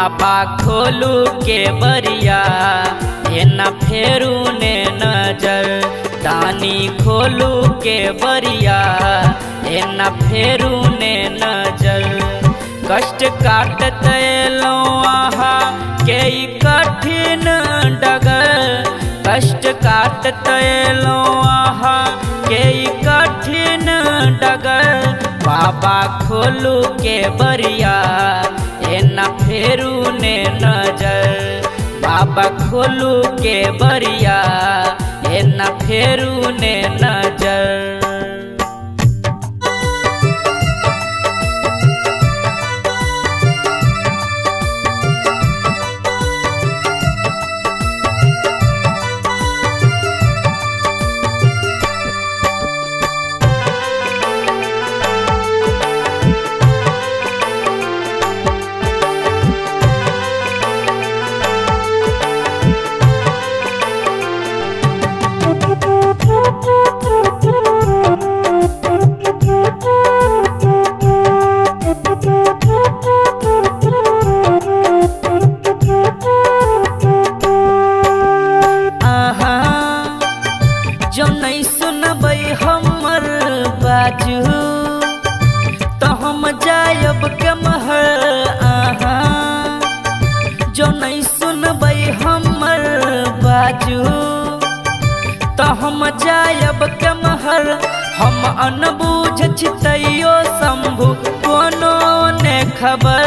बाबा खोलू के बरिया ये न फेरू ने नजर। दानी खोलू के बरिया ये न फेरू ने नजर। कष्ट काटत लो आहा के कठिन डगर। कष्ट काटत लो आहा के कठिन डगर। बाबा खोलू के बरिया ये न फेरू ने नजर। बाबा खोलू के बरिया ये न फेरू ने नजर। जो नहीं सुनबै हमर बाजू तो हम जायब कमहर। आहा जो नहीं सुनबै हमर बाजू तो हम जायब कमहर। हम अनबूझ छितैयो शंभु कोनो ने खबर।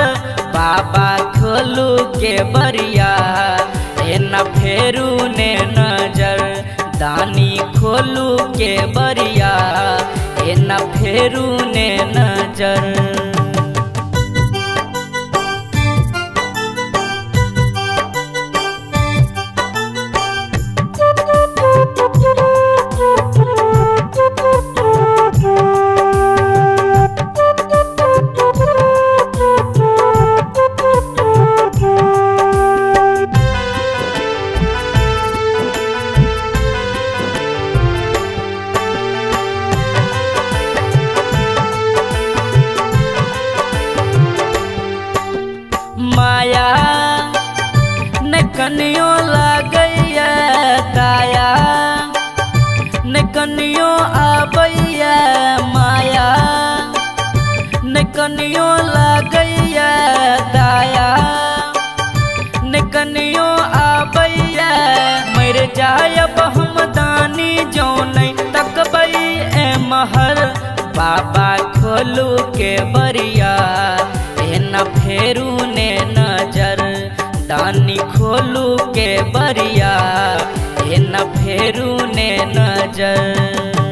बाबा खोलू के बरिया ये न फेरू ने नजर। दानी खोलू के बरिया ये न फेरू ने नजर। माया न कनियो लागैया दाया न कनियो आबैया। माया न कनियो लागैया दाया न कनियो आबैया। मर जायब हम दानी जो नहीं तकबै ए महर। बाबा खोलू के बरिया ये न फेरू ने नजर। दानी खोलू के बरिया ये न फेरू ने नजर।